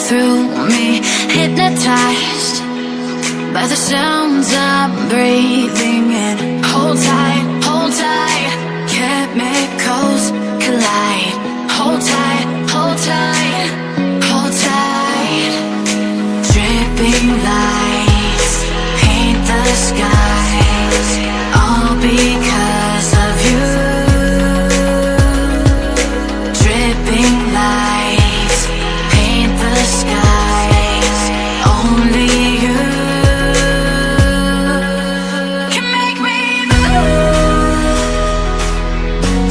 through me, hypnotized by the sounds I'm breathing in. Hold tight, chemicals collide. Hold tight, hold tight, hold tight. Dripping lights paint the skies, all because of you. Dripping lights paint the skies, only you can make me move.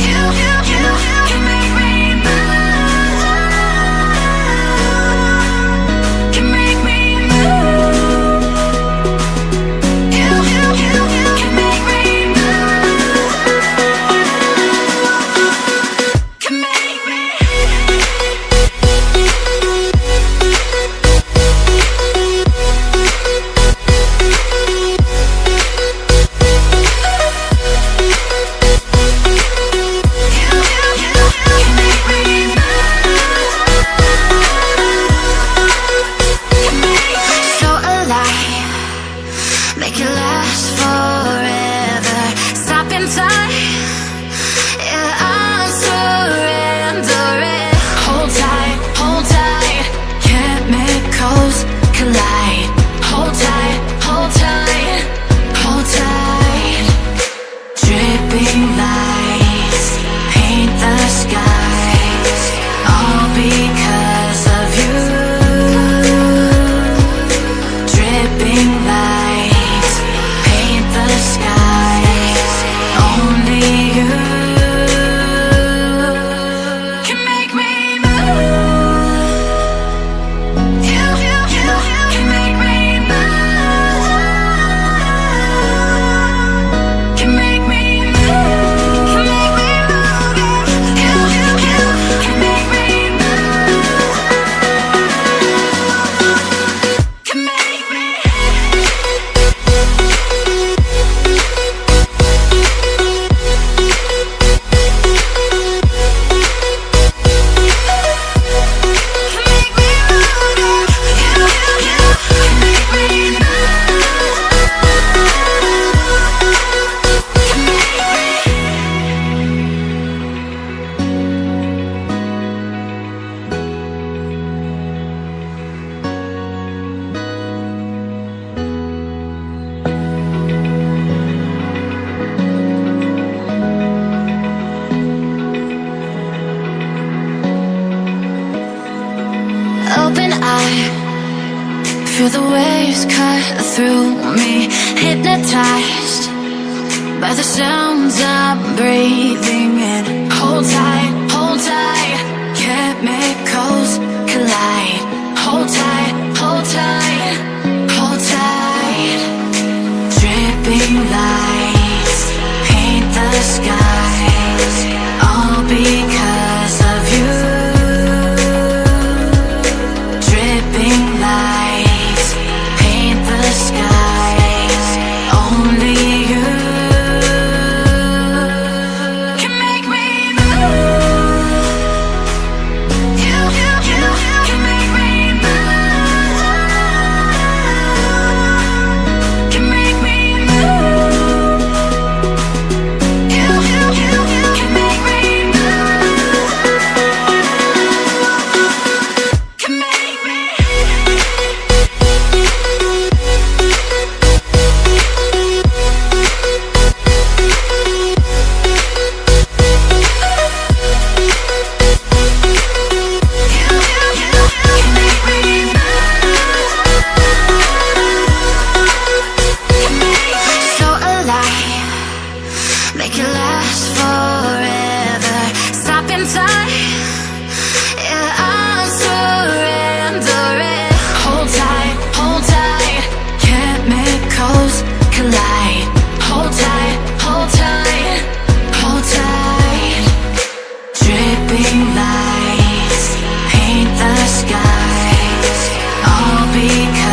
You can make me move. Can make me move. You can make me move. Can make me. So alive, make it last forever. Stop in time, yeah, I'm surrendering. Hold tight, chemicals collide. Hold tight, hold tight, hold tight. Dripping lights paint the skies, all because of you. Dripping lights paint the skies, only you can make me move. You can make me move. Can make me move. Can make me move. You can make me move. Can make me. Open eye, feel the waves cut through me, hypnotized by the sounds I'm breathing in. Hold tight, chemicals collide. Hold tight, hold tight. Dripping lights paint the skies, all because of you. Dripping lights paint the skies, only you can make me move. You can make me move. Can make me move. You can make me move. Can make me. So alive, make it last forever. Stop in time, yeah, I'm surrendering. Hold tight, chemicals collide. Hold tight, hold tight. Dripping lights paint the skies, all because